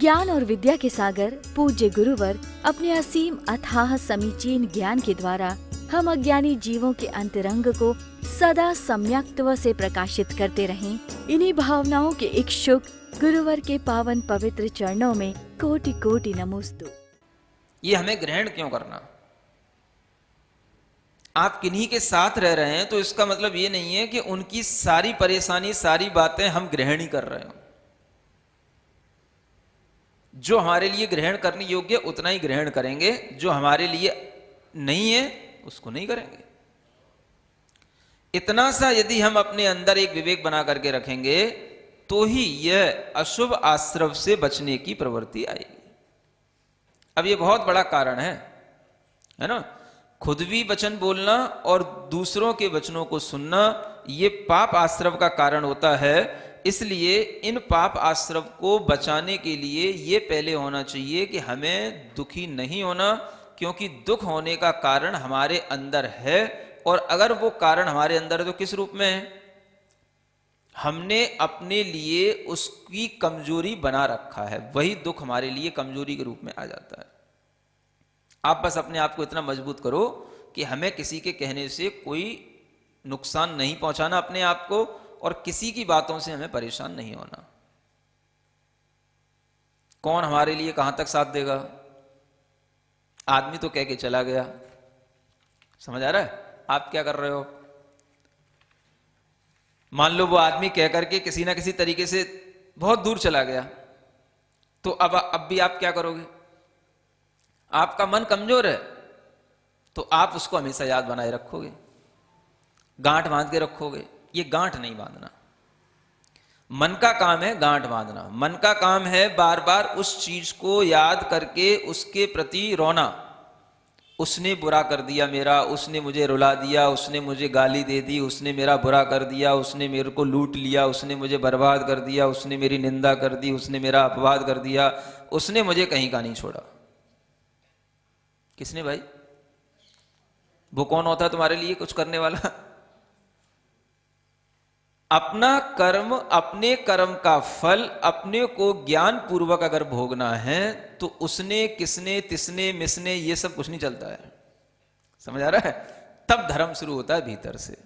ज्ञान और विद्या के सागर पूज्य गुरुवर अपने असीम अथाह समीचीन ज्ञान के द्वारा हम अज्ञानी जीवों के अंतरंग को सदा सम्यक्त्व से प्रकाशित करते रहें। इन्हीं भावनाओं के इच्छुक गुरुवर के पावन पवित्र चरणों में कोटि कोटि नमोस्तु। ये हमें ग्रहण क्यों करना? आप किन्हीं के साथ रह रहे हैं तो इसका मतलब ये नहीं है कि उनकी सारी परेशानी, सारी बातें हम ग्रहण ही कर रहे हो। जो हमारे लिए ग्रहण करने योग्य उतना ही ग्रहण करेंगे, जो हमारे लिए नहीं है उसको नहीं करेंगे। इतना सा यदि हम अपने अंदर एक विवेक बना करके रखेंगे तो ही यह अशुभ आश्रव से बचने की प्रवृत्ति आएगी। अब यह बहुत बड़ा कारण है ना? खुद भी वचन बोलना और दूसरों के वचनों को सुनना, यह पाप आश्रव का कारण होता है। इसलिए इन पाप आश्रव को बचाने के लिए यह पहले होना चाहिए कि हमें दुखी नहीं होना, क्योंकि दुख होने का कारण हमारे अंदर है। और अगर वो कारण हमारे अंदर है तो किस रूप में है? हमने अपने लिए उसकी कमजोरी बना रखा है, वही दुख हमारे लिए कमजोरी के रूप में आ जाता है। आप बस अपने आप को इतना मजबूत करो कि हमें किसी के कहने से कोई नुकसान नहीं पहुंचाना अपने आप को, और किसी की बातों से हमें परेशान नहीं होना। कौन हमारे लिए कहां तक साथ देगा? आदमी तो कह के चला गया, समझ आ रहा है? आप क्या कर रहे हो? मान लो वो आदमी कह करके किसी ना किसी तरीके से बहुत दूर चला गया, तो अब भी आप क्या करोगे? आपका मन कमजोर है तो आप उसको हमेशा याद बनाए रखोगे, गांठ बांध के रखोगे। ये गांठ नहीं बांधना। मन का काम है गांठ बांधना। मन का काम है बार बार उस चीज को याद करके उसके प्रति रोना। उसने बुरा कर दिया मेरा, उसने मुझे रुला दिया, उसने मुझे गाली दे दी, उसने मेरा बुरा कर दिया, उसने मेरे को लूट लिया, उसने मुझे बर्बाद कर दिया, उसने मेरी निंदा कर दी, उसने मेरा अपवाद कर दिया, उसने मुझे कहीं का नहीं छोड़ा। किसने भाई? वो कौन होता है तुम्हारे लिए कुछ करने वाला? अपना कर्म, अपने कर्म का फल अपने को ज्ञान पूर्वक अगर भोगना है तो उसने, किसने, तिसने, मिसने, ये सब कुछ नहीं चलता है। समझ आ रहा है? तब धर्म शुरू होता है भीतर से।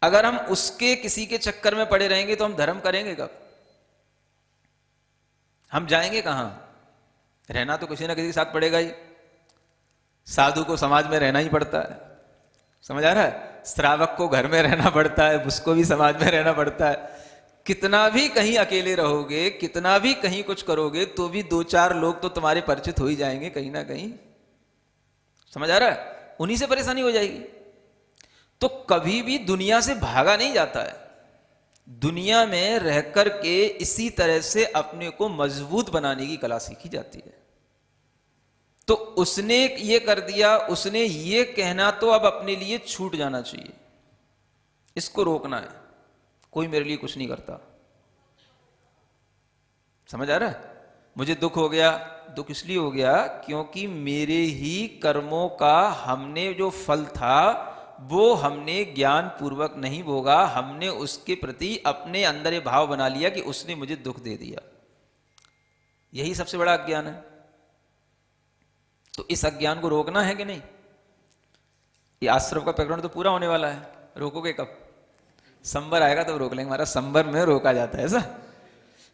अगर हम उसके किसी के चक्कर में पड़े रहेंगे तो हम धर्म करेंगे कब? हम जाएंगे कहां? रहना तो किसी ना किसी के साथ पड़ेगा ही। साधु को समाज में रहना ही पड़ता है, समझ आ रहा है? श्रावक को घर में रहना पड़ता है, उसको भी समाज में रहना पड़ता है। कितना भी कहीं अकेले रहोगे, कितना भी कहीं कुछ करोगे, तो भी दो चार लोग तो तुम्हारे परिचित हो ही जाएंगे कहीं ना कहीं। समझ आ रहा है? उन्हीं से परेशानी हो जाएगी। तो कभी भी दुनिया से भागा नहीं जाता है। दुनिया में रह करके इसी तरह से अपने को मजबूत बनाने की कला सीखी जाती है। तो उसने ये कर दिया, उसने ये कहना, तो अब अपने लिए छूट जाना चाहिए, इसको रोकना है। कोई मेरे लिए कुछ नहीं करता। समझ आ रहा है? मुझे दुख हो गया, दुख इसलिए हो गया क्योंकि मेरे ही कर्मों का हमने जो फल था वो हमने ज्ञान पूर्वक नहीं भोगा। हमने उसके प्रति अपने अंदर ये भाव बना लिया कि उसने मुझे दुख दे दिया। यही सबसे बड़ा अज्ञान है। तो इस अज्ञान को रोकना है कि नहीं? ये आश्रव का प्रकरण तो पूरा होने वाला है। रोकोगे कब? संबर आएगा तब रोक लेंगे। हमारा संबर में रोका जाता है, ऐसा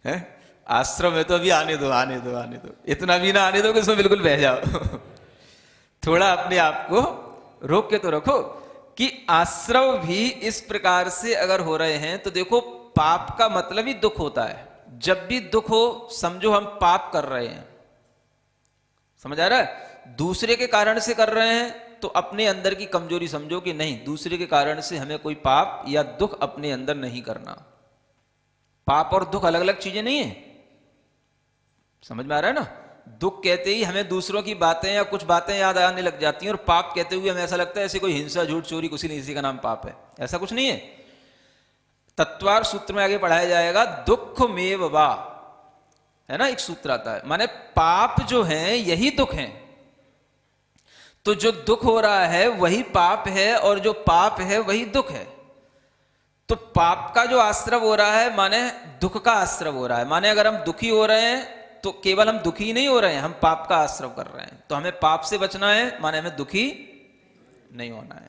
है? आश्रम में तो अभी आने दो, आने दो, आने दो। इतना भी ना आने दो कि उसमें बिल्कुल बह जाओ। थोड़ा अपने आप को रोक के तो रखो कि आश्रव भी इस प्रकार से अगर हो रहे हैं तो देखो, पाप का मतलब ही दुख होता है। जब भी दुख हो समझो हम पाप कर रहे हैं। समझ आ रहा है? दूसरे के कारण से कर रहे हैं तो अपने अंदर की कमजोरी समझो कि नहीं, दूसरे के कारण से हमें कोई पाप या दुख अपने अंदर नहीं करना। पाप और दुख अलग अलग चीजें नहीं है। समझ में आ रहा है ना? दुख कहते ही हमें दूसरों की बातें या कुछ बातें याद आने लग जाती हैं, और पाप कहते हुए हमें ऐसा लगता है ऐसे कोई हिंसा, झूठ, चोरी, कुछ नहीं, इसी का नाम पाप है। ऐसा कुछ नहीं है। तत्वार सूत्र में आगे पढ़ाया जाएगा, दुख मेव वा, है ना? एक सूत्र आता है, माने पाप जो है यही दुख है। तो जो दुख हो रहा है वही पाप है, और जो पाप है वही दुख है। तो पाप का जो आश्रव हो रहा है माने दुख का आश्रव हो रहा है। माने अगर हम दुखी हो रहे हैं तो केवल हम दुखी नहीं हो रहे हैं, हम पाप का आश्रव कर रहे हैं। तो हमें पाप से बचना है, माने हमें दुखी नहीं होना है।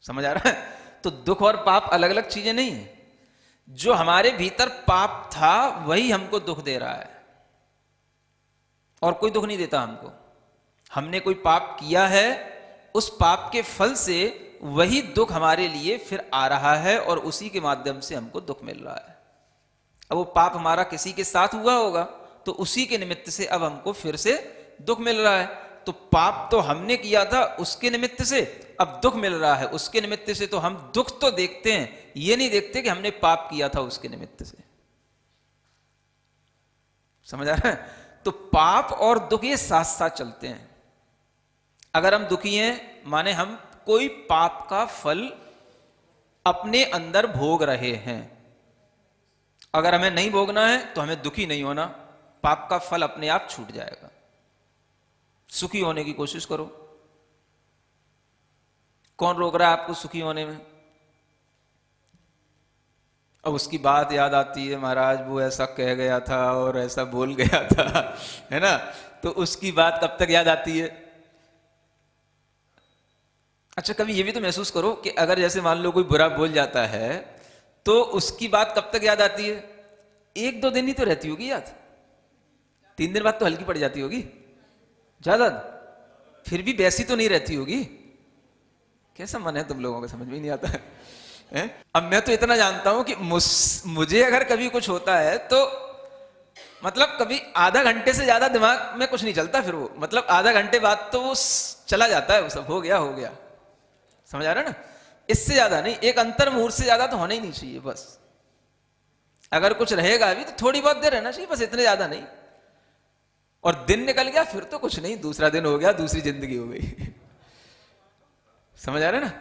समझ आ रहा है? तो दुख और पाप अलग अलग चीजें नहीं है। जो हमारे भीतर पाप था वही हमको दुख दे रहा है, और कोई दुख नहीं देता हमको। हमने कोई पाप किया है, उस पाप के फल से वही दुख हमारे लिए फिर आ रहा है, और उसी के माध्यम से हमको दुख मिल रहा है। अब वो पाप हमारा किसी के साथ हुआ होगा, तो उसी के निमित्त से अब हमको फिर से दुख मिल रहा है। तो पाप तो हमने किया था, उसके निमित्त से अब दुख मिल रहा है, उसके निमित्त से। तो हम दुख तो देखते हैं, ये नहीं देखते कि हमने पाप किया था उसके निमित्त से। समझ आ रहा है? तो पाप और दुख ये साथ साथ चलते हैं। अगर हम दुखी हैं माने हम कोई पाप का फल अपने अंदर भोग रहे हैं। अगर हमें नहीं भोगना है तो हमें दुखी नहीं होना, पाप का फल अपने आप छूट जाएगा। सुखी होने की कोशिश करो। कौन रोक रहा है आपको सुखी होने में? अब उसकी बात याद आती है, महाराज वो ऐसा कह गया था और ऐसा बोल गया था, है ना? तो उसकी बात कब तक याद आती है? अच्छा, कभी ये भी तो महसूस करो कि अगर जैसे मान लो कोई बुरा बोल जाता है तो उसकी बात कब तक याद आती है? 1-2 दिन ही तो रहती होगी याद, 3 दिन बाद तो हल्की पड़ जाती होगी ज्यादा, फिर भी वैसी तो नहीं रहती होगी। कैसा मन है तुम लोगों को, समझ में ही नहीं आता है? अब मैं तो इतना जानता हूं कि मुझे अगर कभी कुछ होता है तो मतलब कभी आधा घंटे से ज्यादा दिमाग में कुछ नहीं चलता, फिर वो मतलब आधा घंटे बाद तो वो चला जाता है, वो सब हो गया। समझ आ रहा है ना? इससे ज्यादा नहीं, एक अंतर मुहूर्त से ज्यादा तो होना ही नहीं चाहिए। बस अगर कुछ रहेगा अभी तो थोड़ी बहुत देर रहना चाहिए, बस इतने ज्यादा नहीं। और दिन निकल गया फिर तो कुछ नहीं, दूसरा दिन हो गया, दूसरी जिंदगी हो गई। समझ आ रहा है ना?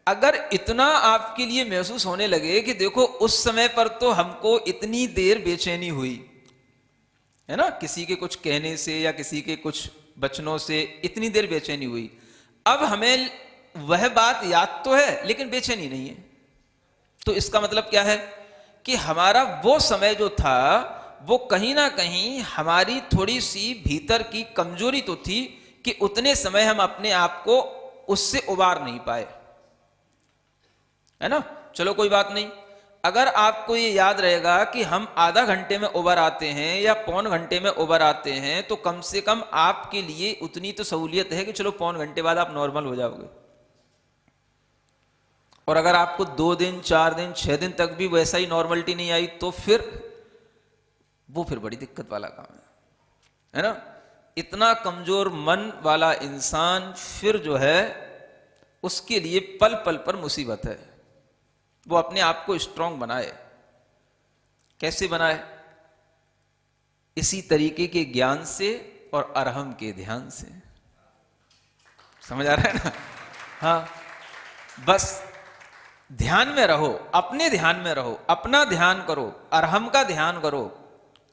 अगर इतना आपके लिए महसूस होने लगे कि देखो उस समय पर तो हमको इतनी देर बेचैनी हुई है ना, किसी के कुछ कहने से या किसी के कुछ वचनों से इतनी देर बेचैनी हुई, अब हमें वह बात याद तो है लेकिन बेचैनी नहीं है। तो इसका मतलब क्या है कि हमारा वो समय जो था वो कहीं ना कहीं हमारी थोड़ी सी भीतर की कमजोरी तो थी कि उतने समय हम अपने आप को उससे उबार नहीं पाए, है ना? चलो कोई बात नहीं। अगर आपको ये याद रहेगा कि हम आधा घंटे में उबर आते हैं या पौन घंटे में उबर आते हैं, तो कम से कम आपके लिए उतनी तो सहूलियत है कि चलो पौन घंटे बाद आप नॉर्मल हो जाओगे। और अगर आपको 2 दिन 4 दिन 6 दिन तक भी वैसा ही नॉर्मलिटी नहीं आई तो फिर वो फिर बड़ी दिक्कत वाला काम है ना? इतना कमजोर मन वाला इंसान फिर जो है उसके लिए पल पल पर मुसीबत है। वो अपने आप को स्ट्रांग बनाए। कैसे बनाए? इसी तरीके के ज्ञान से और अरहम के ध्यान से। समझ आ रहा है ना? हाँ, बस ध्यान में रहो, अपने ध्यान में रहो, अपना ध्यान करो, अरहम का ध्यान करो,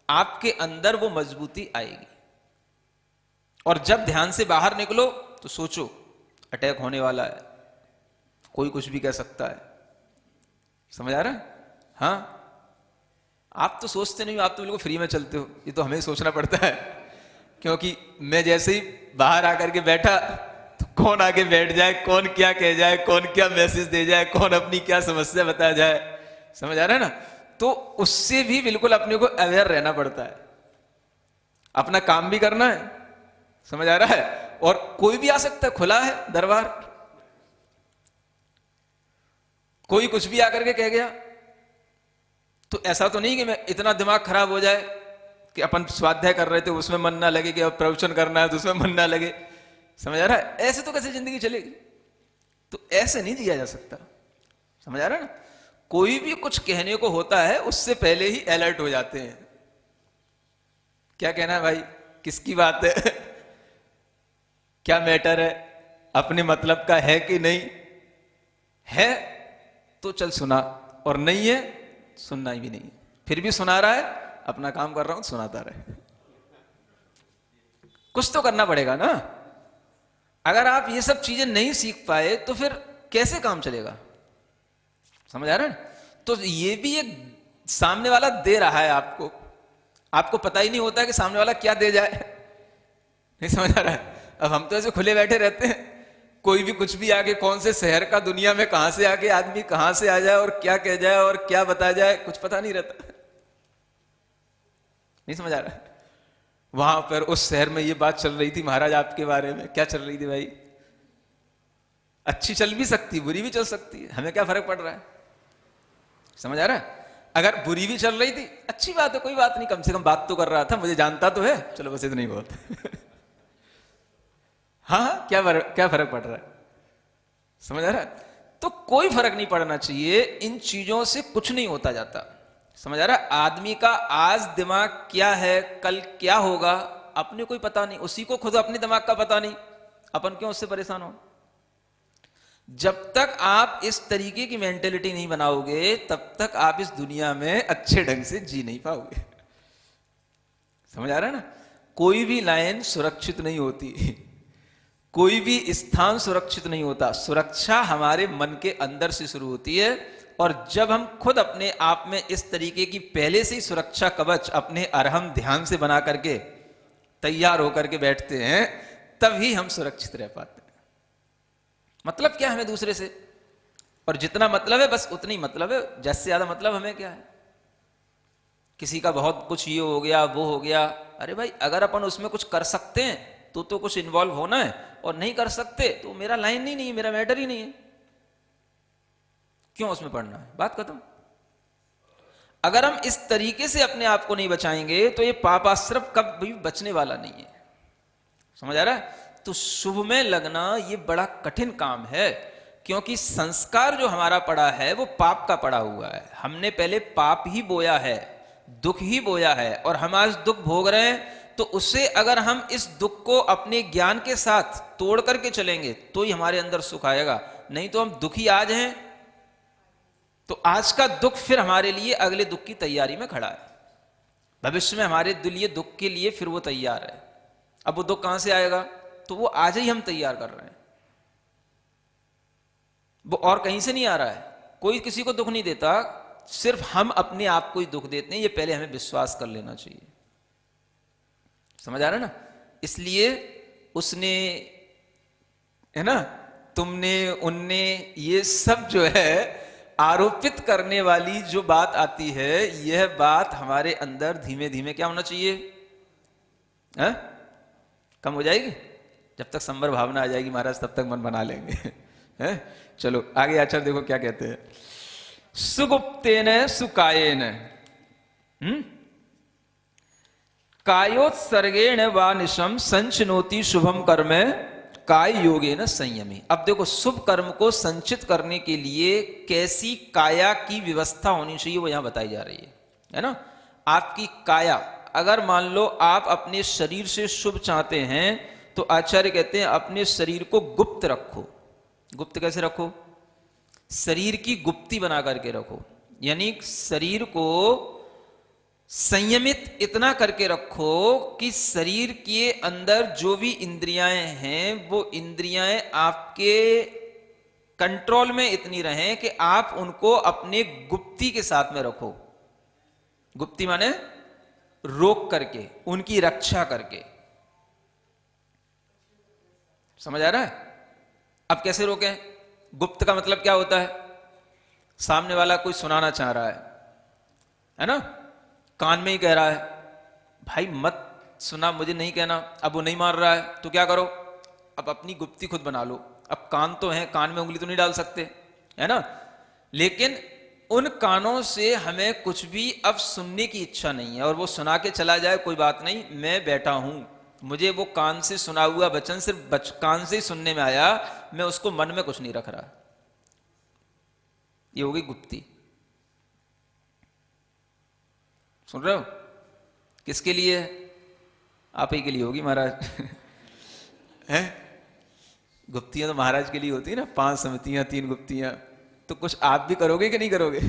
आपके अंदर वो मजबूती आएगी। और जब ध्यान से बाहर निकलो तो सोचो अटैक होने वाला है, कोई कुछ भी कह सकता है। समझ आ रहा है? हाँ, आप तो सोचते नहीं हो, आप तो बिल्कुल फ्री में चलते हो, ये तो हमें ही सोचना पड़ता है। क्योंकि मैं जैसे ही बाहर आकर के बैठा तो कौन आगे बैठ जाए, कौन क्या कह जाए, कौन क्या मैसेज दे जाए, कौन अपनी क्या समस्या बता जाए। समझ आ रहा है ना? तो उससे भी बिल्कुल अपने को अवेयर रहना पड़ता है, अपना काम भी करना है। समझ आ रहा है? और कोई भी आ सकता है, खुला है दरबार, कोई कुछ भी आकर के कह गया। तो ऐसा तो नहीं कि मैं इतना दिमाग खराब हो जाए कि अपन स्वाध्याय कर रहे थे उसमें मन ना लगे, कि अब प्रवचन करना है तो उसमें मन ना लगे। समझ आ रहा है? ऐसे तो कैसे जिंदगी चलेगी? तो ऐसे नहीं दिया जा सकता। समझ आ रहा है ना? कोई भी कुछ कहने को होता है उससे पहले ही अलर्ट हो जाते हैं। क्या कहना है भाई, किसकी बात है, क्या मैटर है, अपने मतलब का है कि नहीं है, तो चल सुना, और नहीं है सुनना ही भी नहीं। फिर भी सुना रहा है, अपना काम कर रहा हूं, सुनाता रहे। कुछ तो करना पड़ेगा ना। अगर आप ये सब चीजें नहीं सीख पाए तो फिर कैसे काम चलेगा? समझ आ रहा है? तो ये भी एक सामने वाला दे रहा है आपको, आपको पता ही नहीं होता है कि सामने वाला क्या दे जाए। नहीं समझ आ रहा है? अब हम तो ऐसे खुले बैठे रहते हैं, कोई भी कुछ भी आगे, कौन से शहर का दुनिया में कहां से आगे आदमी कहां से आ जाए और क्या कह जाए और क्या बता जाए, कुछ पता नहीं रहता। नहीं समझ आ रहा है? वहां पर उस शहर में ये बात चल रही थी महाराज आपके बारे में, क्या चल रही थी भाई? अच्छी चल भी सकती, बुरी भी चल सकती है, हमें क्या फर्क पड़ रहा है? समझ आ रहा है? अगर बुरी भी चल रही थी, अच्छी बात है, कोई बात नहीं, कम से कम बात तो कर रहा था, मुझे जानता तो है, चलो बस इतना ही बहुत। हाँ, क्या फर्क पड़ रहा है? समझ आ रहा है? तो कोई फर्क नहीं पड़ना चाहिए, इन चीजों से कुछ नहीं होता जाता। समझ आ रहा है? आदमी का आज दिमाग क्या है, कल क्या होगा, अपने कोई पता नहीं, उसी को खुद अपने दिमाग का पता नहीं, अपन क्यों उससे परेशान हो? जब तक आप इस तरीके की मेंटेलिटी नहीं बनाओगे, तब तक आप इस दुनिया में अच्छे ढंग से जी नहीं पाओगे। समझ आ रहा है ना? कोई भी लाइन सुरक्षित नहीं होती, कोई भी स्थान सुरक्षित नहीं होता। सुरक्षा हमारे मन के अंदर से शुरू होती है, और जब हम खुद अपने आप में इस तरीके की पहले से ही सुरक्षा कवच अपने अरहम ध्यान से बना करके तैयार होकर के बैठते हैं, तभी हम सुरक्षित रह पाते हैं। मतलब क्या है हमें दूसरे से, और जितना मतलब है बस उतना ही मतलब है, जैसे ज्यादा मतलब हमें क्या है? किसी का बहुत कुछ ये हो गया वो हो गया, अरे भाई अगर अपन उसमें कुछ कर सकते हैं तो कुछ इन्वॉल्व होना है, और नहीं कर सकते तो मेरा लाइन ही नहीं है, मेरा मैटर ही नहीं है, क्यों उसमें पढ़ना है? बात खत्म। अगर हम इस तरीके से अपने आप को नहीं बचाएंगे तो ये पापाश्रव कभी बचने वाला नहीं है। समझ आ रहा है? तो शुभ में लगना ये बड़ा कठिन काम है, क्योंकि संस्कार जो हमारा पड़ा है वो पाप का पड़ा हुआ है। हमने पहले पाप ही बोया है, दुख ही बोया है, और हम आज दुख भोग रहे हैं। तो उससे अगर हम इस दुख को अपने ज्ञान के साथ तोड़ करके चलेंगे तो ही हमारे अंदर सुख आएगा, नहीं तो हम दुखी आज हैं तो आज का दुख फिर हमारे लिए अगले दुख की तैयारी में खड़ा है, भविष्य में हमारे लिए दुख के लिए फिर वो तैयार है। अब वो दुख कहां से आएगा? तो वो आज ही हम तैयार कर रहे हैं, वो और कहीं से नहीं आ रहा है। कोई किसी को दुख नहीं देता, सिर्फ हम अपने आप को ही दुख देते हैं, ये पहले हमें विश्वास कर लेना चाहिए। समझ आ रहा है ना? इसलिए उसने, है ना, तुमने, उनने, ये सब जो है आरोपित करने वाली जो बात आती है, यह बात हमारे अंदर धीमे धीमे क्या होना चाहिए? है? कम हो जाएगी। जब तक संबर भावना आ जाएगी महाराज, तब तक मन बना लेंगे। है? चलो आगे आचार्य देखो क्या कहते हैं। सुगुप्तेन सुकायेन कायोत्सर्गेण वा निशम संचिनोति शुभम कर्म काय योगेन संयमी। अब देखो, शुभ कर्म को संचित करने के लिए कैसी काया की व्यवस्था होनी चाहिए वो यहां बताई जा रही है ना? आपकी काया, अगर मान लो आप अपने शरीर से शुभ चाहते हैं तो आचार्य कहते हैं अपने शरीर को गुप्त रखो। गुप्त कैसे रखो? शरीर की गुप्ती बना करके रखो, यानी शरीर को संयमित इतना करके रखो कि शरीर के अंदर जो भी इंद्रियां हैं वो इंद्रियां आपके कंट्रोल में इतनी रहें कि आप उनको अपने गुप्ती के साथ में रखो। गुप्ती माने रोक करके, उनकी रक्षा करके। समझ आ रहा है? अब कैसे रोकें? गुप्त का मतलब क्या होता है? सामने वाला कोई सुनाना चाह रहा है ना, कान में ही कह रहा है भाई मत सुना, मुझे नहीं कहना। अब वो नहीं मान रहा है तो क्या करो? अब अपनी गुप्ती खुद बना लो। अब कान तो है, कान में उंगली तो नहीं डाल सकते, है ना, लेकिन उन कानों से हमें कुछ भी अब सुनने की इच्छा नहीं है, और वो सुना के चला जाए कोई बात नहीं, मैं बैठा हूं, मुझे वो कान से सुना हुआ वचन सिर्फ कान से ही सुनने में आया, मैं उसको मन में कुछ नहीं रख रहा। ये होगी गुप्ती। सुन रहे हो? किसके लिए? आप ही के लिए होगी महाराज। हैं? गुप्तियां तो महाराज के लिए होती है ना, 5 समितियां 3 गुप्तियां, तो कुछ आप भी करोगे कि नहीं करोगे?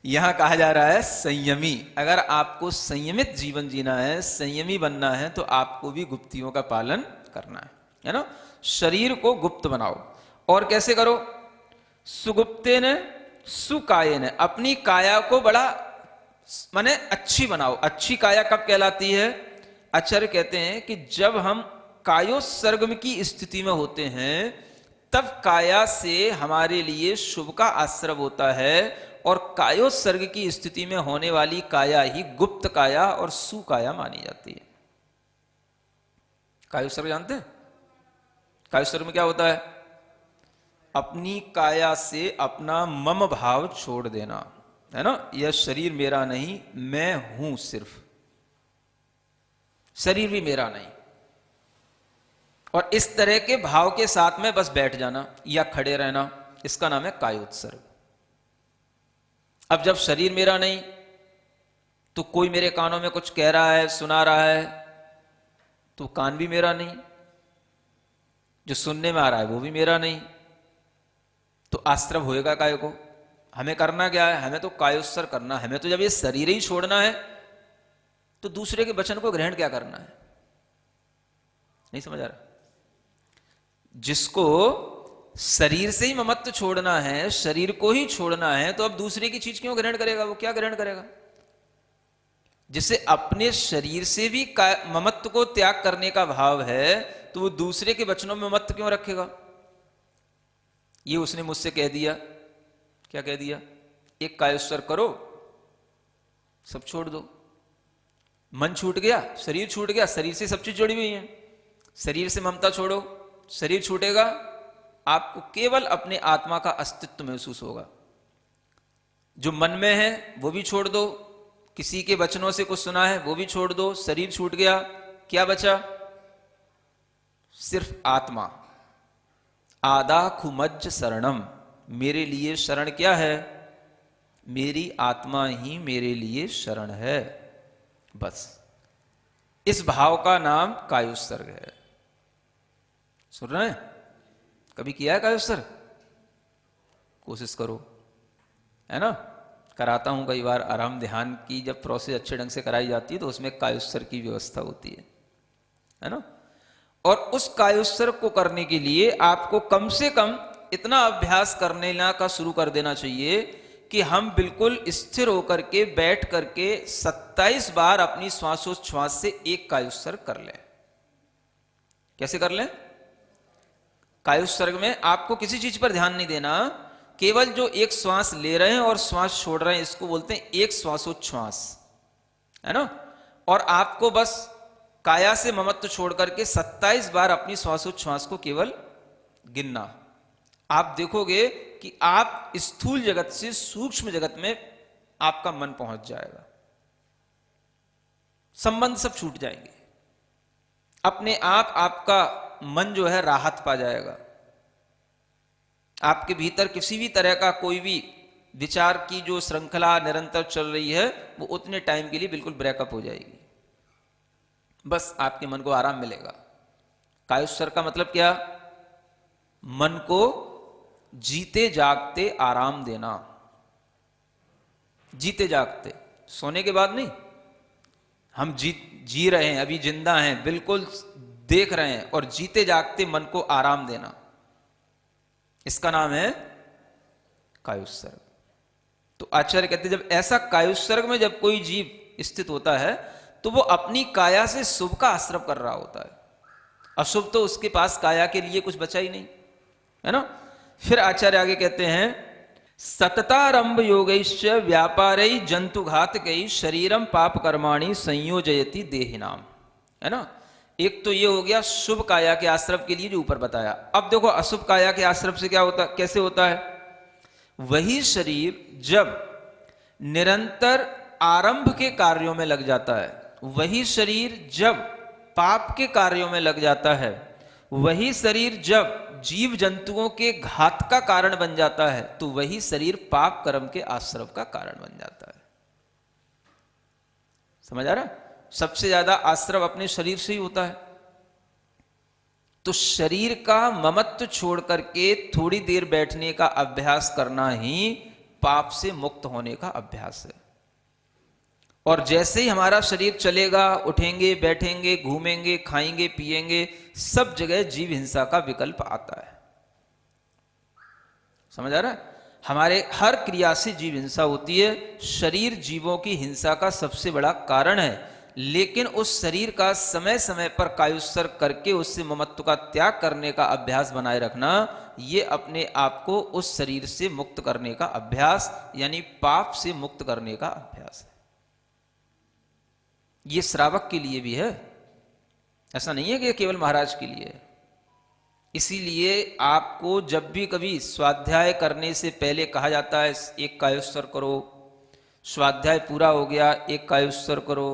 यहां कहा जा रहा है संयमी। अगर आपको संयमित जीवन जीना है, संयमी बनना है, तो आपको भी गुप्तियों का पालन करना है ना? शरीर को गुप्त बनाओ। और कैसे करो? सुगुप्तेन सुकायेन, अपनी काया को बड़ा माने अच्छी बनाओ। अच्छी काया कब कहलाती है? आचार्य कहते हैं कि जब हम कायोत्सर्ग की स्थिति में होते हैं तब काया से हमारे लिए शुभ का आश्रव होता है, और कायोत्सर्ग की स्थिति में होने वाली काया ही गुप्त काया और सुकाया मानी जाती है। कायोत्सर्ग जानते हैं? कायोत्सर्ग में क्या होता है? अपनी काया से अपना मम भाव छोड़ देना, है ना। यह शरीर मेरा नहीं, मैं हूं सिर्फ, शरीर भी मेरा नहीं, और इस तरह के भाव के साथ में बस बैठ जाना या खड़े रहना, इसका नाम है कायोत्सर्ग। अब जब शरीर मेरा नहीं तो कोई मेरे कानों में कुछ कह रहा है, सुना रहा है, तो कान भी मेरा नहीं, जो सुनने में आ रहा है वो भी मेरा नहीं, तो आश्रव होएगा काय को? हमें करना क्या है? हमें तो कायोत्सर्ग करना है। हमें तो जब ये शरीर ही छोड़ना है तो दूसरे के वचन को ग्रहण क्या करना है? नहीं समझ आ रहा? जिसको शरीर से ही ममत्व छोड़ना है, शरीर को ही छोड़ना है, तो अब दूसरे की चीज क्यों ग्रहण करेगा? वो क्या ग्रहण करेगा? जिसे अपने शरीर से भी ममत्व को त्याग करने का भाव है, तो वो दूसरे के वचनों में ममत्व क्यों रखेगा? ये उसने मुझसे कह दिया, क्या कह दिया? एक कायोत्सर्ग करो, सब छोड़ दो। मन छूट गया, शरीर छूट गया, शरीर से सब चीज जुड़ी हुई है, शरीर से ममता छोड़ो, शरीर छूटेगा, आपको केवल अपने आत्मा का अस्तित्व महसूस होगा। जो मन में है वो भी छोड़ दो, किसी के वचनों से कुछ सुना है वो भी छोड़ दो, शरीर छूट गया, क्या बचा? सिर्फ आत्मा। आदाखुमज्ज शरणम, मेरे लिए शरण क्या है? मेरी आत्मा ही मेरे लिए शरण है, बस। इस भाव का नाम कायोत्सर्ग है। सुन रहे हैं? कभी किया है कायोत्सर्ग? कोशिश करो, है ना। कराता हूं कई बार आराम ध्यान की, जब प्रोसेस अच्छे ढंग से कराई जाती है तो उसमें कायोत्सर्ग की व्यवस्था होती है ना। और उस कायोत्सर्ग को करने के लिए आपको कम से कम इतना अभ्यास करने का शुरू कर देना चाहिए कि हम बिल्कुल स्थिर होकर के बैठ करके 27 बार अपनी श्वासोच्छ्वास से एक कायोत्सर्ग कर लें। कैसे कर लें? कायोत्सर्ग में आपको किसी चीज पर ध्यान नहीं देना, केवल जो एक श्वास ले रहे हैं और श्वास छोड़ रहे हैं, इसको बोलते हैं एक श्वासोच्छ्वास, है ना। और आपको बस काया से ममत्व छोड़ करके 27 बार अपनी श्वासोच्छ्वास को केवल गिनना। आप देखोगे कि आप स्थूल जगत से सूक्ष्म जगत में आपका मन पहुंच जाएगा, संबंध सब छूट जाएंगे, अपने आप आपका मन जो है राहत पा जाएगा। आपके भीतर किसी भी तरह का कोई भी विचार की जो श्रृंखला निरंतर चल रही है वो उतने टाइम के लिए बिल्कुल ब्रेकअप हो जाएगी, बस आपके मन को आराम मिलेगा। कायोत्सर्ग का मतलब क्या? मन को जीते जागते आराम देना। जीते जागते, सोने के बाद नहीं, हम जी रहे हैं, अभी जिंदा हैं, बिल्कुल देख रहे हैं, और जीते जागते मन को आराम देना, इसका नाम है कायोत्सर्ग। तो आचार्य कहते हैं जब ऐसा कायोत्सर्ग में जब कोई जीव स्थित होता है तो वो अपनी काया से शुभ का आश्रव कर रहा होता है, अशुभ तो उसके पास काया के लिए कुछ बचा ही नहीं, है ना। फिर आचार्य आगे कहते हैं सततारंभ योगैश्च व्यापारै जंतुघातकै शरीरम पाप कर्माणि संयोजयति देहिनाम, है ना। एक तो ये हो गया शुभ काया के आश्रव के लिए जो ऊपर बताया। अब देखो अशुभ काया के आश्रव से क्या होता, कैसे होता है? वही शरीर जब निरंतर आरंभ के कार्यों में लग जाता है, वही शरीर जब पाप के कार्यों में लग जाता है, वही शरीर जब जीव जंतुओं के घात का कारण बन जाता है, तो वही शरीर पाप कर्म के आश्रव का कारण बन जाता है। समझ आ रहा? सबसे ज्यादा आश्रव अपने शरीर से ही होता है। तो शरीर का ममत्व छोड़ करके थोड़ी देर बैठने का अभ्यास करना ही पाप से मुक्त होने का अभ्यास है। और जैसे ही हमारा शरीर चलेगा, उठेंगे, बैठेंगे, घूमेंगे, खाएंगे, पिएंगे, सब जगह जीव हिंसा का विकल्प आता है। समझ आ रहा है? हमारे हर क्रिया से जीव हिंसा होती है। शरीर जीवों की हिंसा का सबसे बड़ा कारण है, लेकिन उस शरीर का समय समय पर कायुत्सर करके उससे ममत्व का त्याग करने का अभ्यास बनाए रखना, ये अपने आप को उस शरीर से मुक्त करने का अभ्यास, यानी पाप से मुक्त करने का अभ्यास है। ये श्रावक के लिए भी है, ऐसा नहीं है कि केवल महाराज के लिए है। इसीलिए आपको जब भी कभी स्वाध्याय करने से पहले कहा जाता है एक कायोत्सर करो, स्वाध्याय पूरा हो गया एक कायोत्सर करो,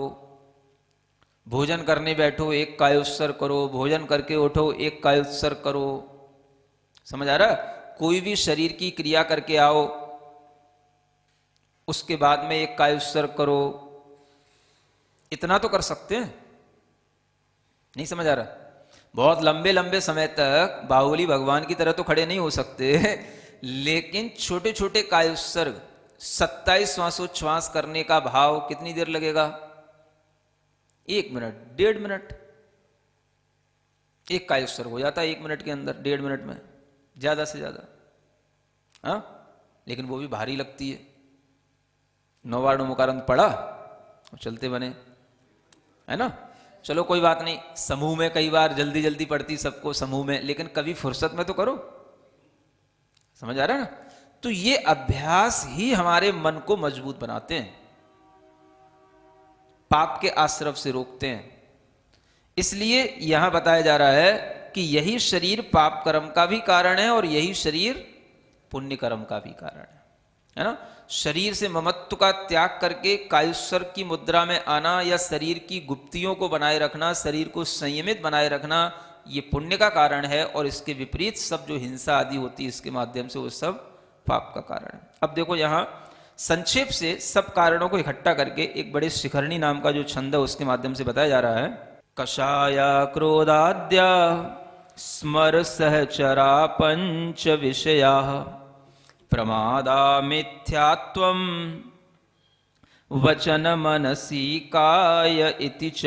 भोजन करने बैठो एक कायोत्सर करो, भोजन करके उठो एक कायोत्सर करो। समझ आ रहा? कोई भी शरीर की क्रिया करके आओ, उसके बाद में एक कायोत्सर करो, इतना तो कर सकते हैं। नहीं समझ आ रहा? बहुत लंबे लंबे समय तक बाहुबली भगवान की तरह तो खड़े नहीं हो सकते, लेकिन छोटे छोटे कायोत्सर्ग 27 श्वासोच्छ्वास करने का भाव कितनी देर लगेगा? 1 मिनट, 1.5 मिनट, एक कायोत्सर्ग हो जाता है 1 मिनट के अंदर, 1.5 मिनट में, ज्यादा से ज्यादा। हाँ, लेकिन वो भी भारी लगती है। 9 बार नमोकारंत पढ़ा और चलते बने, है ना? चलो कोई बात नहीं, समूह में कई बार जल्दी जल्दी पड़ती सबको समूह में, लेकिन कभी फुर्सत में तो करो। समझ आ रहा है ना? तो ये अभ्यास ही हमारे मन को मजबूत बनाते हैं, पाप के आश्रव से रोकते हैं। इसलिए यहां बताया जा रहा है कि यही शरीर पाप कर्म का भी कारण है और यही शरीर पुण्य कर्म का भी कारण है ना? शरीर से ममत्व का त्याग करके कायुस्वर की मुद्रा में आना या शरीर की गुप्तियों को बनाए रखना, शरीर को संयमित बनाए रखना, ये पुण्य का कारण है। और इसके विपरीत सब जो हिंसा आदि होती है इसके माध्यम से, वो सब पाप का कारण है। अब देखो यहां संक्षेप से सब कारणों को इकट्ठा करके एक बड़े शिखरणी नाम का जो छंद है उसके माध्यम से बताया जा रहा है। कषाया क्रोधाद्या स्मर सहचरा पंच विषया प्रमादा मिथ्यात्वं वचन मनसी काय इति च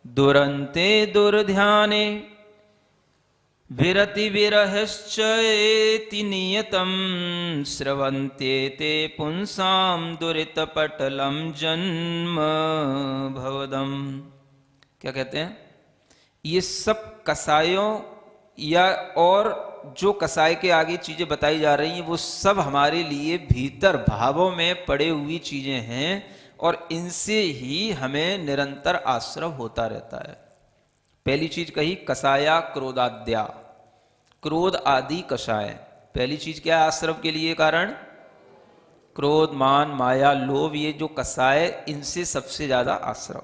दुरन्ते दुर्ध्याने विरति विरहश्चेति नियतं स्रवन्ते ते पुंसां दुरितपटलं जन्म भवदम्। क्या कहते हैं? ये सब कसायों या और जो कसाय के आगे चीजें बताई जा रही हैं वो सब हमारे लिए भीतर भावों में पड़े हुई चीजें हैं और इनसे ही हमें निरंतर आश्रव होता रहता है। पहली चीज कही कसाया क्रोधाद्या, क्रोध आदि कषाय। पहली चीज क्या है आश्रव के लिए कारण? क्रोध, मान, माया, लोभ, ये जो कषाय, इनसे सबसे ज्यादा आश्रव।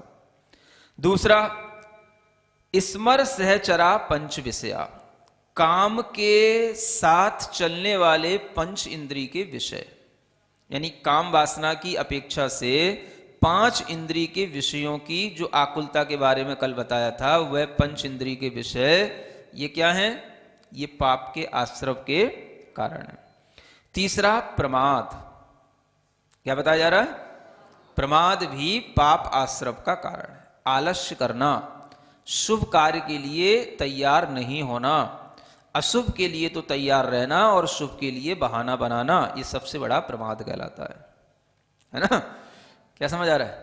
दूसरा स्मर सहचरा पंच विषया, काम के साथ चलने वाले पंच इंद्री के विषय, यानी काम वासना की अपेक्षा से 5 इंद्री के विषयों की जो आकुलता के बारे में कल बताया था, वह पंच इंद्री के विषय ये क्या हैं? ये पाप के आश्रव के कारण है। तीसरा प्रमाद, क्या बताया जा रहा है? प्रमाद भी पाप आश्रव का कारण है। आलस्य करना, शुभ कार्य के लिए तैयार नहीं होना, अशुभ के लिए तो तैयार रहना और शुभ के लिए बहाना बनाना, ये सबसे बड़ा प्रमाद कहलाता है ना? क्या समझ आ रहा है?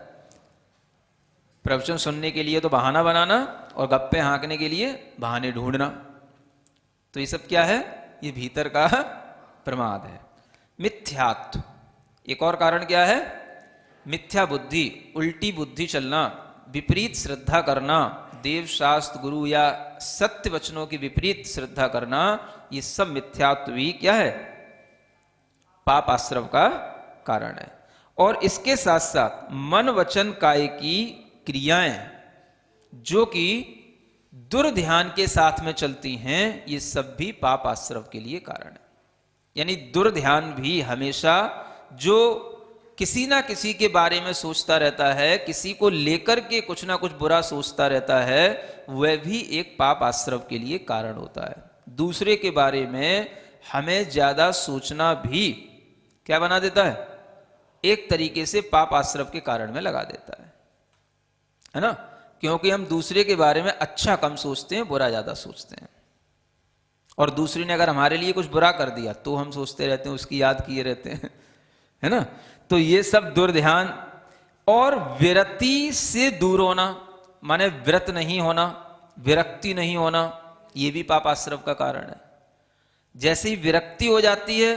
प्रवचन सुनने के लिए तो बहाना बनाना और गप्पे हाँकने के लिए बहाने ढूंढना, तो ये सब क्या है? ये भीतर का प्रमाद है। मिथ्यात्व, एक और कारण क्या है? मिथ्या बुद्धि, उल्टी बुद्धि चलना, विपरीत श्रद्धा करना, देव शास्त्र गुरु या सत्य वचनों की विपरीत श्रद्धा करना, ये सब मिथ्यात्व भी क्या है? पाप आश्रव का कारण है। और इसके साथ साथ मन वचन काय की क्रियाएं जो कि दुर्ध्यान के साथ में चलती हैं, ये सब भी पाप आश्रव के लिए कारण है। यानी दुर्ध्यान भी हमेशा जो किसी ना किसी के बारे में सोचता रहता है, किसी को लेकर के कुछ ना कुछ बुरा सोचता रहता है, वह भी एक पाप आश्रव के लिए कारण होता है। दूसरे के बारे में हमें ज्यादा सोचना भी क्या बना देता है? एक तरीके से पाप आश्रव के कारण में लगा देता है ना? क्योंकि हम दूसरे के बारे में अच्छा कम सोचते हैं, बुरा ज्यादा सोचते हैं। और दूसरे ने अगर हमारे लिए कुछ बुरा कर दिया तो हम सोचते रहते हैं, उसकी याद किए रहते हैं, है ना। तो ये सब दुर्ध्यान। और विरति से दूर होना, माने व्रत नहीं होना, विरक्ति नहीं होना, ये भी पाप आश्रव का कारण है। जैसे ही विरक्ति हो जाती है,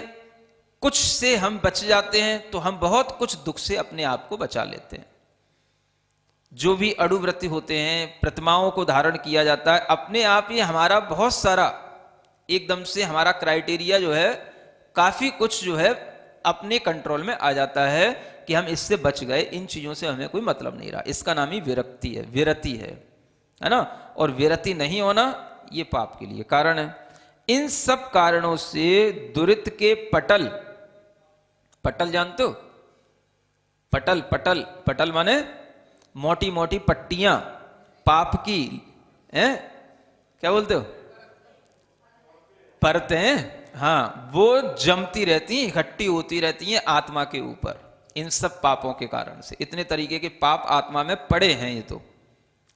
कुछ से हम बच जाते हैं, तो हम बहुत कुछ दुख से अपने आप को बचा लेते हैं। जो भी अड़ुव्रती होते हैं, प्रतिमाओं को धारण किया जाता है, अपने आप ही हमारा बहुत सारा एकदम से हमारा क्राइटेरिया जो है, काफी कुछ जो है अपने कंट्रोल में आ जाता है कि हम इससे बच गए, इन चीजों से हमें कोई मतलब नहीं रहा। इसका नाम ही विरक्ति है, विरति है ना। और विरति नहीं होना ये पाप के लिए कारण है। इन सब कारणों से दुरित के पटल, पटल जानते हो, पटल पटल पटल माने मोटी मोटी पट्टियां पाप की, हैं क्या बोलते हो, परतें, हाँ, वो जमती रहती हैं, इकट्ठी होती रहती हैं आत्मा के ऊपर। इन सब पापों के कारण से इतने तरीके के पाप आत्मा में पड़े हैं। ये तो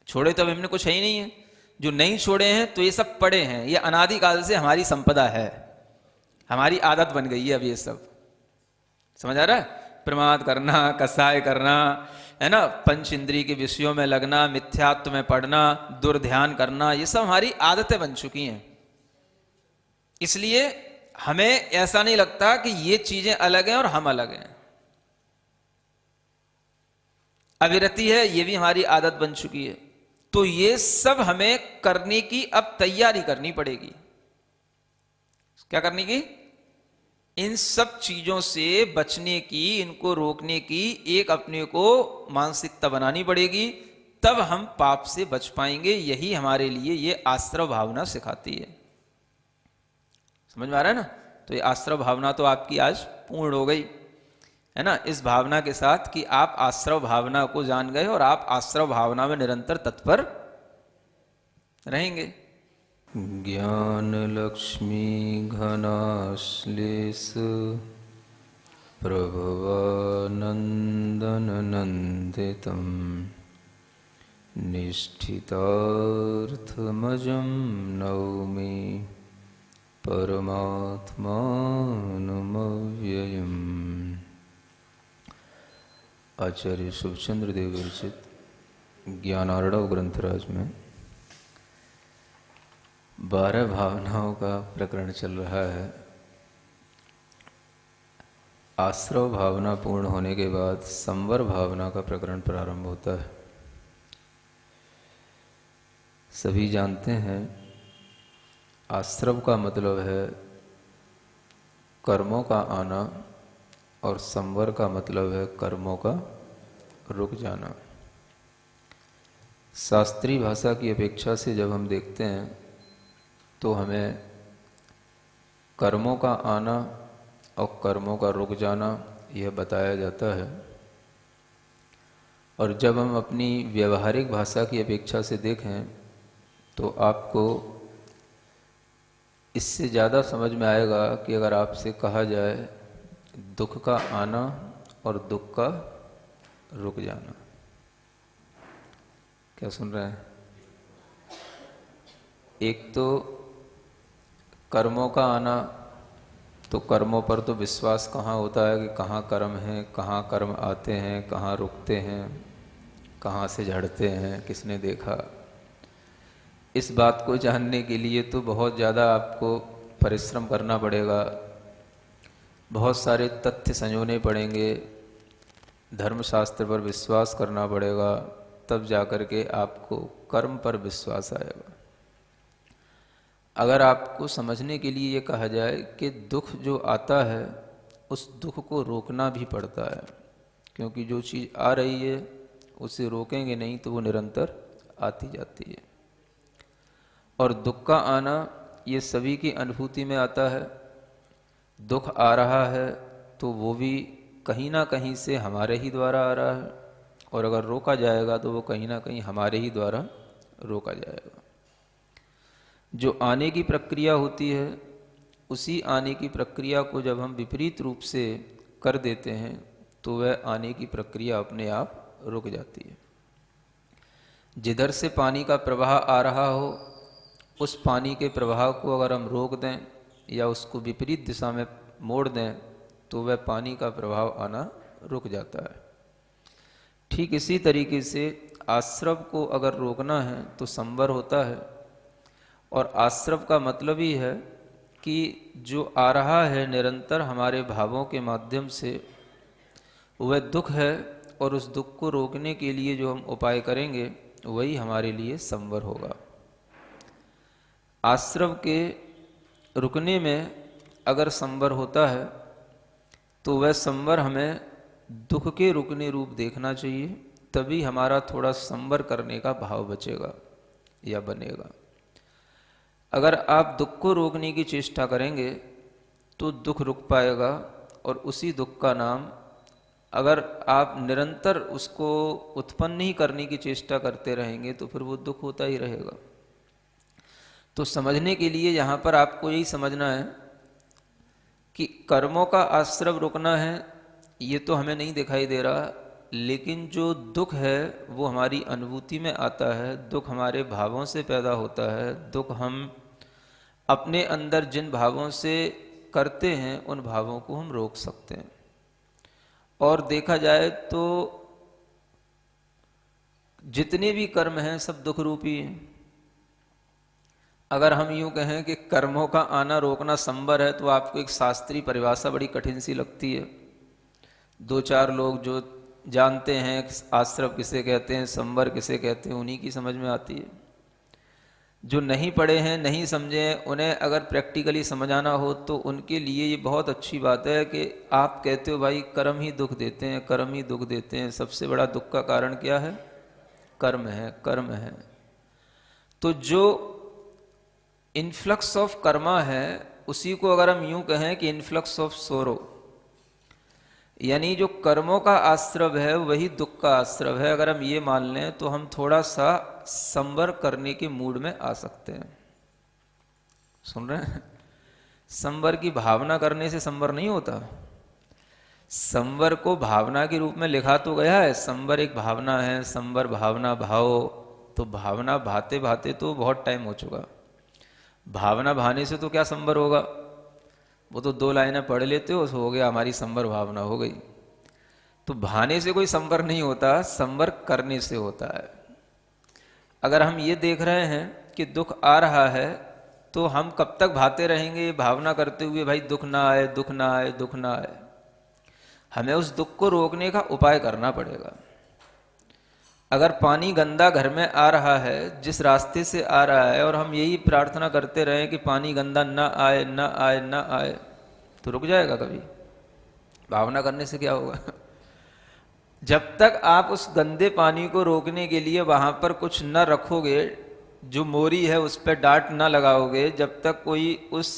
छोड़े तो अब हमने कुछ है ही नहीं है, जो नहीं छोड़े हैं तो ये सब पड़े हैं। ये अनादि काल से हमारी संपदा है, हमारी आदत बन गई है अब ये सब। समझ आ रहा है? प्रमाद करना, कसाय करना, है ना, पंच इंद्रिय के विषयों में लगना, मिथ्यात्व में पढ़ना, दुर्ध्यान करना, ये सब हमारी आदतें बन चुकी हैं। इसलिए हमें ऐसा नहीं लगता कि ये चीजें अलग हैं और हम अलग हैं। अविरति है, ये भी हमारी आदत बन चुकी है। तो ये सब हमें करने की अब तैयारी करनी पड़ेगी। क्या करने की? इन सब चीजों से बचने की, इनको रोकने की एक अपने को मानसिकता बनानी पड़ेगी, तब हम पाप से बच पाएंगे। यही हमारे लिए ये आश्रव भावना सिखाती है। समझ में आ रहा है ना? तो ये आश्रव भावना तो आपकी आज पूर्ण हो गई, है ना, इस भावना के साथ कि आप आश्रव भावना को जान गए और आप आश्रव भावना में निरंतर तत्पर रहेंगे। ज्ञान लक्ष्मी घनाश्लेष प्रभवानंदन नंदितम निष्ठितार्थमजं नौमि परमात्मानमव्ययम्। आचार्य शुभचंद्र देव विरचित ज्ञानार्णव ग्रंथराज में 12 भावनाओं का प्रकरण चल रहा है। आश्रव भावना पूर्ण होने के बाद संवर भावना का प्रकरण प्रारंभ होता है। सभी जानते हैं आश्रव का मतलब है कर्मों का आना और संवर का मतलब है कर्मों का रुक जाना। शास्त्रीय भाषा की अपेक्षा से जब हम देखते हैं तो हमें कर्मों का आना और कर्मों का रुक जाना यह बताया जाता है। और जब हम अपनी व्यवहारिक भाषा की अपेक्षा से देखें तो आपको इससे ज़्यादा समझ में आएगा कि अगर आपसे कहा जाए दुख का आना और दुख का रुक जाना। क्या सुन रहे हैं? एक तो कर्मों का आना, तो कर्मों पर तो विश्वास कहाँ होता है कि कहाँ कर्म हैं, कहाँ कर्म आते हैं, कहाँ रुकते हैं, कहाँ से झड़ते हैं, किसने देखा। इस बात को जानने के लिए तो बहुत ज़्यादा आपको परिश्रम करना पड़ेगा, बहुत सारे तथ्य संजोने पड़ेंगे, धर्मशास्त्र पर विश्वास करना पड़ेगा, तब जाकर के आपको कर्म पर विश्वास आएगा। अगर आपको समझने के लिए ये कहा जाए कि दुख जो आता है उस दुख को रोकना भी पड़ता है, क्योंकि जो चीज़ आ रही है उसे रोकेंगे नहीं तो वो निरंतर आती जाती है। और दुख का आना ये सभी की अनुभूति में आता है। दुख आ रहा है तो वो भी कहीं ना कहीं से हमारे ही द्वारा आ रहा है, और अगर रोका जाएगा तो वो कहीं ना कहीं हमारे ही द्वारा रोका जाएगा। जो आने की प्रक्रिया होती है उसी आने की प्रक्रिया को जब हम विपरीत रूप से कर देते हैं तो वह आने की प्रक्रिया अपने आप रुक जाती है। जिधर से पानी का प्रवाह आ रहा हो उस पानी के प्रवाह को अगर हम रोक दें या उसको विपरीत दिशा में मोड़ दें तो वह पानी का प्रभाव आना रुक जाता है। ठीक इसी तरीके से आश्रव को अगर रोकना है तो संवर होता है, और आश्रव का मतलब ही है कि जो आ रहा है निरंतर हमारे भावों के माध्यम से वह दुख है, और उस दुख को रोकने के लिए जो हम उपाय करेंगे वही हमारे लिए संवर होगा। आश्रव के रुकने में अगर संवर होता है तो वह संवर हमें दुख के रुकने रूप देखना चाहिए, तभी हमारा थोड़ा संवर करने का भाव बचेगा या बनेगा। अगर आप दुख को रोकने की चेष्टा करेंगे तो दुख रुक पाएगा, और उसी दुख का नाम अगर आप निरंतर उसको उत्पन्न ही करने की चेष्टा करते रहेंगे तो फिर वो दुख होता ही रहेगा। तो समझने के लिए यहाँ पर आपको यही समझना है कि कर्मों का आश्रव रुकना है ये तो हमें नहीं दिखाई दे रहा, लेकिन जो दुख है वो हमारी अनुभूति में आता है, दुख हमारे भावों से पैदा होता है, दुख हम अपने अंदर जिन भावों से करते हैं उन भावों को हम रोक सकते हैं। और देखा जाए तो जितने भी कर्म हैं सब दुख रूपी हैं। अगर हम यूं कहें कि कर्मों का आना रोकना संवर है तो आपको एक शास्त्रीय परिभाषा बड़ी कठिन सी लगती है। दो चार लोग जो जानते हैं आश्रव किसे कहते हैं, संवर किसे कहते हैं, उन्हीं की समझ में आती है। जो नहीं पढ़े हैं, नहीं समझे हैं, उन्हें अगर प्रैक्टिकली समझाना हो तो उनके लिए ये बहुत अच्छी बात है कि आप कहते हो भाई कर्म ही दुख देते हैं, कर्म ही दुख देते हैं। सबसे बड़ा दुख का कारण क्या है? कर्म है, कर्म है। तो जो इन्फ्लक्स ऑफ कर्मा है उसी को अगर हम यूं कहें कि इन्फ्लक्स ऑफ सोरो, यानी जो कर्मों का आश्रव है वही दुख का आश्रव है। अगर हम ये मान लें तो हम थोड़ा सा संवर करने के मूड में आ सकते हैं। सुन रहे हैं? संवर की भावना करने से संवर नहीं होता। संवर को भावना के रूप में लिखा तो गया है, संवर एक भावना है, संवर भावना भाव। तो भावना भाते भाते तो बहुत टाइम हो चुका। भावना भाने से तो क्या संवर होगा? वो तो 2 लाइनें पढ़ लेते हो, हो गया, हमारी संवर भावना हो गई। तो भाने से कोई संवर नहीं होता, संवर करने से होता है। अगर हम ये देख रहे हैं कि दुख आ रहा है तो हम कब तक भाते रहेंगे भावना करते हुए भाई दुख ना आए, दुख ना आए, दुख ना आए। हमें उस दुख को रोकने का उपाय करना पड़ेगा। अगर पानी गंदा घर में आ रहा है, जिस रास्ते से आ रहा है, और हम यही प्रार्थना करते रहें कि पानी गंदा ना आए, ना आए, ना आए, तो रुक जाएगा कभी? भावना करने से क्या होगा? जब तक आप उस गंदे पानी को रोकने के लिए वहां पर कुछ न रखोगे, जो मोरी है उस पर डांट न लगाओगे, जब तक कोई उस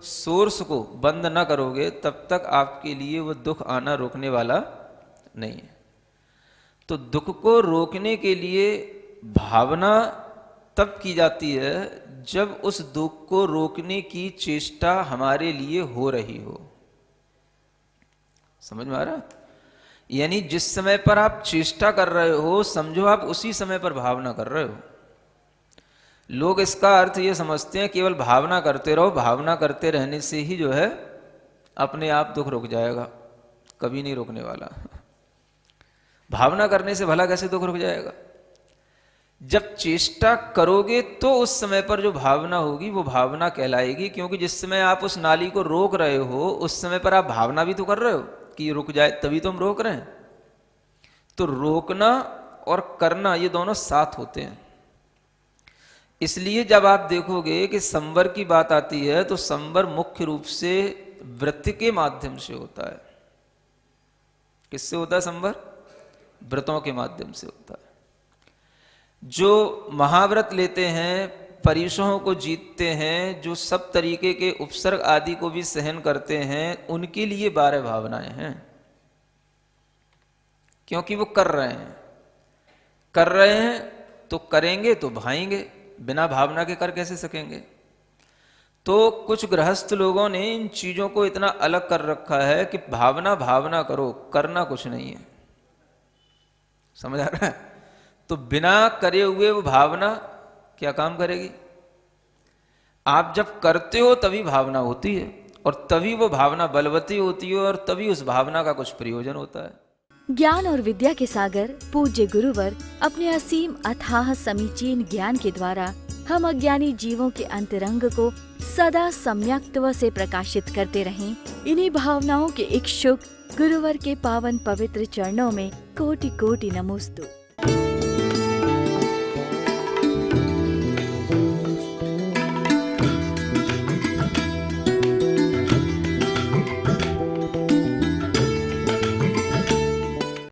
सोर्स को बंद न करोगे, तब तक आपके लिए वो दुख आना रोकने वाला नहीं है। तो दुख को रोकने के लिए भावना तब की जाती है जब उस दुख को रोकने की चेष्टा हमारे लिए हो रही हो। समझ में आ रहा? यानी जिस समय पर आप चेष्टा कर रहे हो, समझो आप उसी समय पर भावना कर रहे हो। लोग इसका अर्थ ये समझते हैं केवल भावना करते रहो, भावना करते रहने से ही जो है अपने आप दुख रुक जाएगा। कभी नहीं रुकने वाला। भावना करने से भला कैसे दुख रुक जाएगा? जब चेष्टा करोगे तो उस समय पर जो भावना होगी वो भावना कहलाएगी, क्योंकि जिस समय आप उस नाली को रोक रहे हो उस समय पर आप भावना भी तो कर रहे हो कि रुक जाए, तभी तो हम रोक रहे हैं। तो रोकना और करना ये दोनों साथ होते हैं। इसलिए जब आप देखोगे कि संवर की बात आती है तो संवर मुख्य रूप से व्रत के माध्यम से होता है। किससे होता है संवर? व्रतों के माध्यम से होता है। जो महाव्रत लेते हैं, परीक्षाओं को जीतते हैं, जो सब तरीके के उपसर्ग आदि को भी सहन करते हैं, उनके लिए 12 भावनाएं हैं। क्योंकि वो कर रहे हैं, कर रहे हैं तो करेंगे तो भाएंगे, बिना भावना के कर कैसे सकेंगे? तो कुछ गृहस्थ लोगों ने इन चीजों को इतना अलग कर रखा है कि भावना भावना करो, करना कुछ नहीं है। समझ आ रहा है? तो बिना करे हुए वो भावना क्या काम करेगी? आप जब करते हो तभी भावना होती है, और तभी वो भावना बलवती होती है, और तभी उस भावना का कुछ प्रयोजन होता है। ज्ञान और विद्या के सागर पूज्य गुरुवर अपने असीम अथाह समीचीन ज्ञान के द्वारा हम अज्ञानी जीवों के अंतरंग को सदा सम्यक्त्व से प्रकाशित करते रहें। इन्हीं भावनाओं के इच्छुक गुरुवर के पावन पवित्र चरणों में कोटि कोटि नमोस्तु।